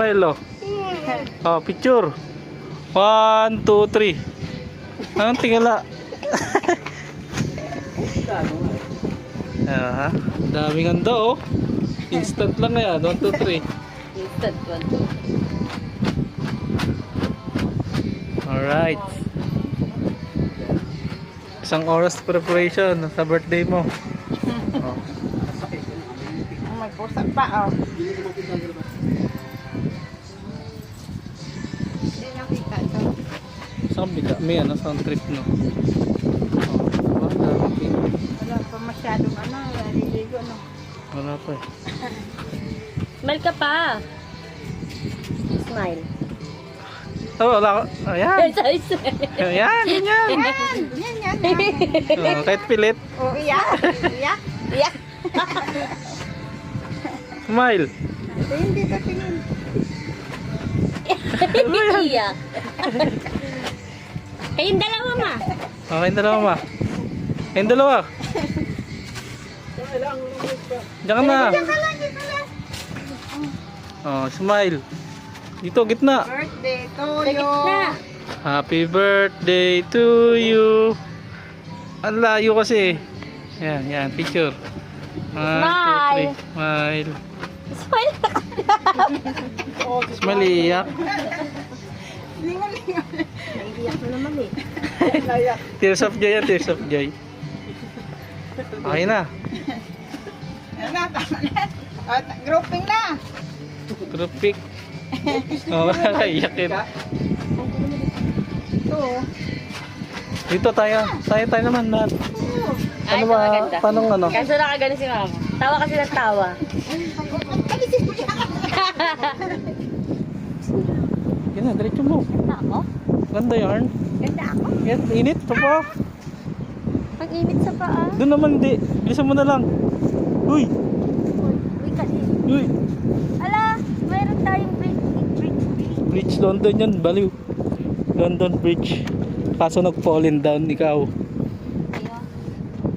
Smile, oh. Oh, picture. 1, 2, 3. Anong tingala? Ah, daming handa, oh. Instant lang yan. 1, 2, 3. Instant 1, 2. Alright. Isang oras preparation sa birthday mo. Oh. May pusa pa, oh. Hindi nakita ito. Saan biga? May ano, sound trip, no? Oh, Wala pa masyadong naliligo, no? wala pa eh. Smile ka pa. Smile. Oh, wala ka. Ayan. Ayan, ganyan. Yan. Oh, kahit pilit. Oh, iyak. Iyak. Smile. Hindi ka tingin. Iyak. Kayong dalawa, ma. Okay, dalawa ma. Kayong dalawa. Diyan ka na. Oh, smile. Dito, gitna. Birthday to you. Na. Happy birthday to you. Ang layo kasi. Yan, yan, picture. 1, 2, 3. Smile. Smile. Smile, iyak. Lingon-lingon. Naiiyak na naman eh. Tears of joy yan, tears of joy. Okay na. Ano na, tama na. Grouping na. Trupik. Oh, nakakaiyak yun. Ito. Dito tayo. Tayo naman lahat. Ano ba? Paano ano? Kaso nakagano si mama. Tawa kasi ng tawa. Yan na, diretso mo. Ganda ako? Ganda yarn. Ganda ako? Yan, init. Ito pa. Ang init sa paa. Doon naman hindi. Bilisan mo na lang. Uy! Uy, kasi. Uy! Ala, mayroon tayong bridge. Bridge London yan, baliw. London Bridge. Kaso nag-fallen down ikaw.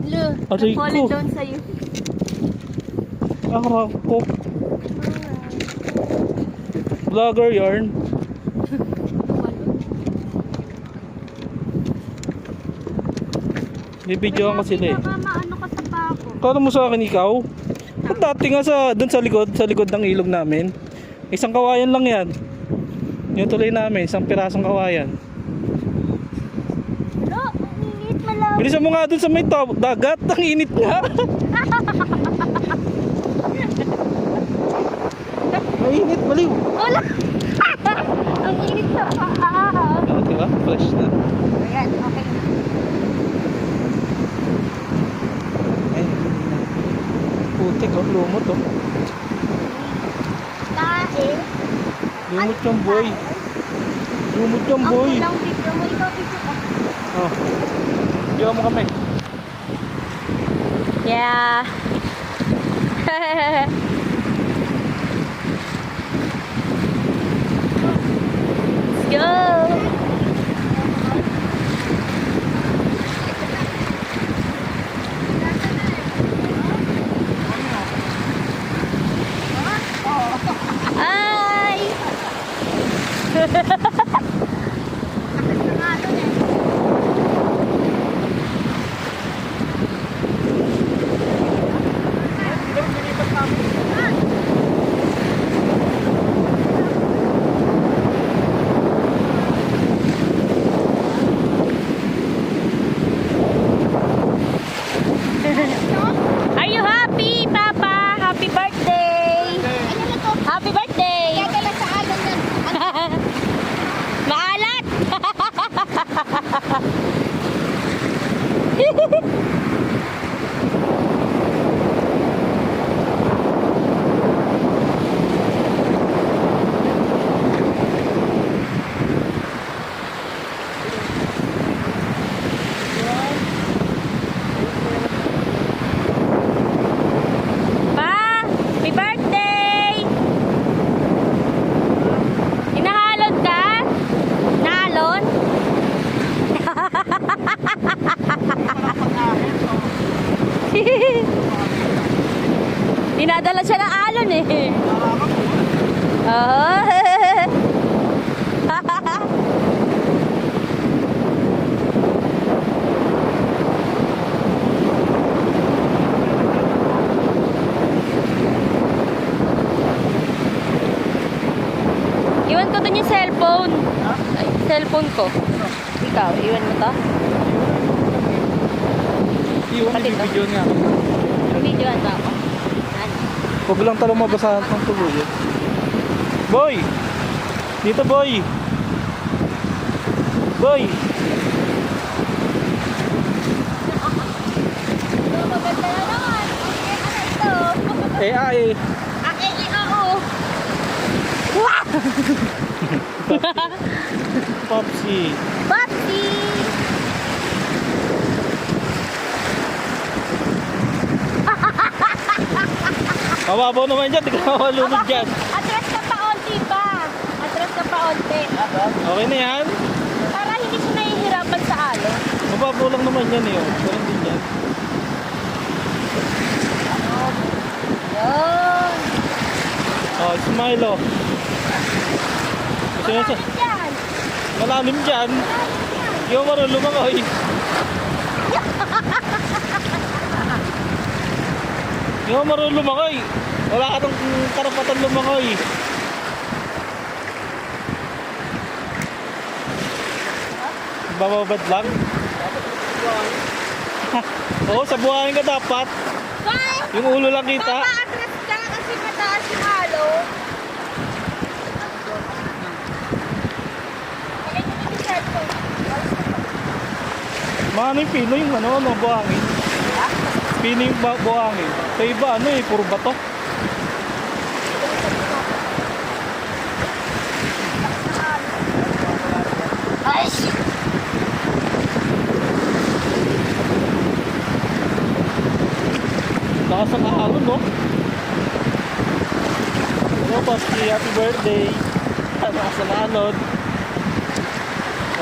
Lo, Aray nag-fallen ko. down sa'yo. Ako. Vlogger yarn. Bibidyoan ko sila eh. Baka maano ka sa paa ko. Kala mo sa akin ikaw? Ba't dati nga doon sa likod ng ilog namin. Isang kawayan lang yan. Yung tuloy namin, isang pirasong kawayan. Lo, ang init malaw. Bilisan mo nga doon sa may dagat, ang init nga. Mainit, baliw. Wala. Ang init sa paa. Oh, diba? Fresh na. Ayan, okay na. Ay, putik oh, lumot oh. Dahil, Lumot yung boy. Lumot yung ang boy. kulang video mo, ikaw video ka. Oh. Bigyan mo kami. Yeah. Let's go. Ay. Are you happy, Papa? Happy birthday! Happy birthday! Iwan ko dun yung cellphone. Ay, cellphone ko. Ikaw, iwan mo to? Iwan, Pati to. video nga ako. Video ano ako? Ano? Huwag lang talong mabasahan ng tuluyan. Boy! Dito, boy! Boy! Maganda na naman. Okay, ano ito? AI! Aking oo. Popsi! Papi! Mababaw naman dyan, di ka malunod dyan. Atras ka pa onti ba? Atras ka pa onti. Okay na yan? Para hindi siya nahihirapan sa alo. Mababaw lang naman yan eh. Ganun din yan. Yun. Oh, smile oh. Gusto nyo sa... Yan. Malalim dyan. Hindi mo marunong lumangoy. Hindi mo marunong lumangoy. Wala ka ng karapatan lumangoy. Bababad lang. Oo, sa buhangin ka dapat. Bye! Yung ulo lang kita. Papa, atras ka kasi mataas yung alo. Lagay mo na yung cellphone. Maano yung pino yung ano, buhangin. Pino yung buhangin. Sa iba ano eh, puro bato. Ay! Lakas ng ahon, no? Hello, Paski. Happy birthday. Lakas ng ahon.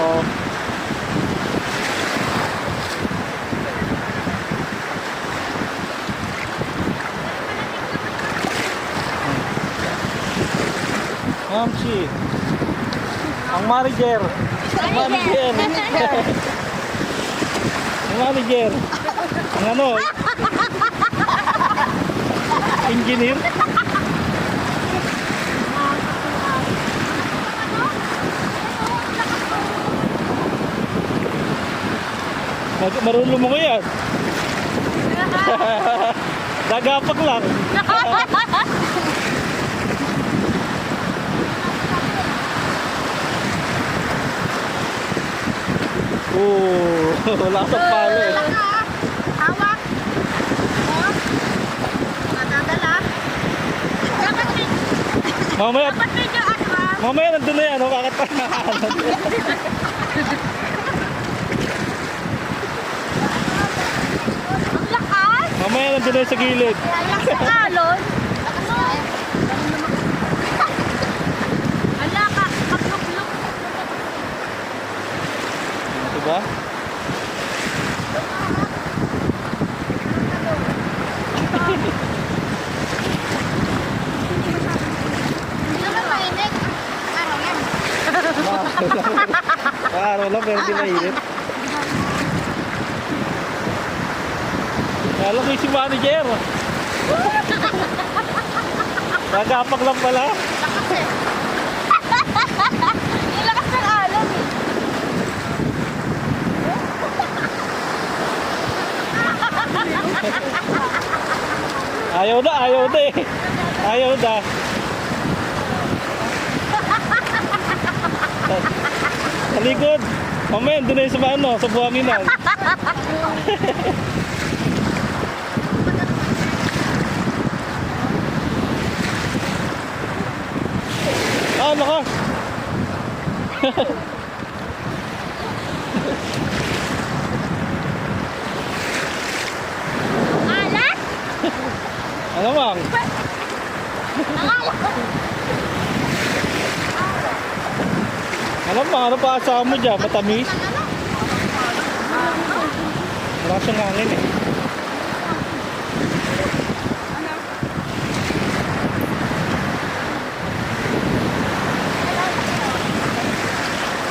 Oh. Mamsi. Ang manager. Ang manager. Ang manager. Ang ano? Engineer. Marunong mo ko yan. Dagapak lang. Wala sa palo eh. Hawak. Oh. Natadala. Mamaya, Dapat medyo ano ah. mamaya nandun na yan. Bakit pa nakahanap? Ang lakas. Mamaya nandun na yan sa gilid. Ang lakas ng alon. Ang lakas. Magluk-luk. Diba? Hindi naman mainit. Araw yan. Araw lang pero di mainit. Alam mo si manager. Nagapak lang pala. Ang lakas ng alon eh. Ayaw na eh. Ayaw na. Sa likod. Mamaya, doon na yung sa ano, sa buhanginan. Ah, naka. Alat? Ano bang? Alam mo, ano pa asawa mo dyan? Matamis? Wala siyang hangin eh.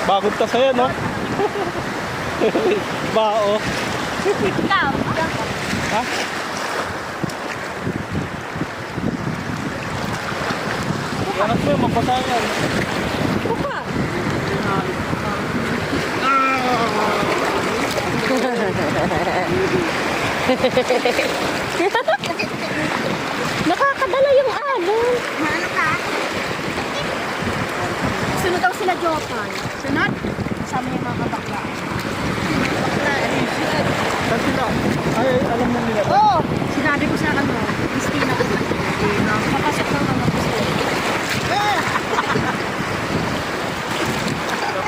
Bagod ka sa'yo, no? Bao. Ikaw. Ha? Bakit mo, mapatayan. Buka. Nakakadala yung alon. Ano ka? Sunod daw sila Jopan. Sunod? Kasama yung mga kabakla. Bakla, Saan sila? Ay, alam na nila. Oo, sinabi ko sa ano, Christina. Christina. Makasok ng mga gusto.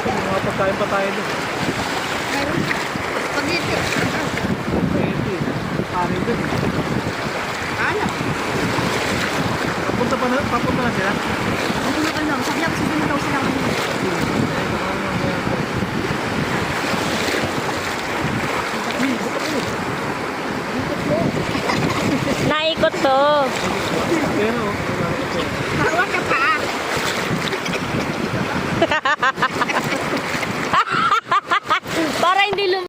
Mga pagkain pa tayo doon. Meron. Pag-iti. Pwede. Ari doon. Ano? Papunta na sila? Ano na alam? Sabi niya, susunod daw sila kanina. Naikot to. Pero,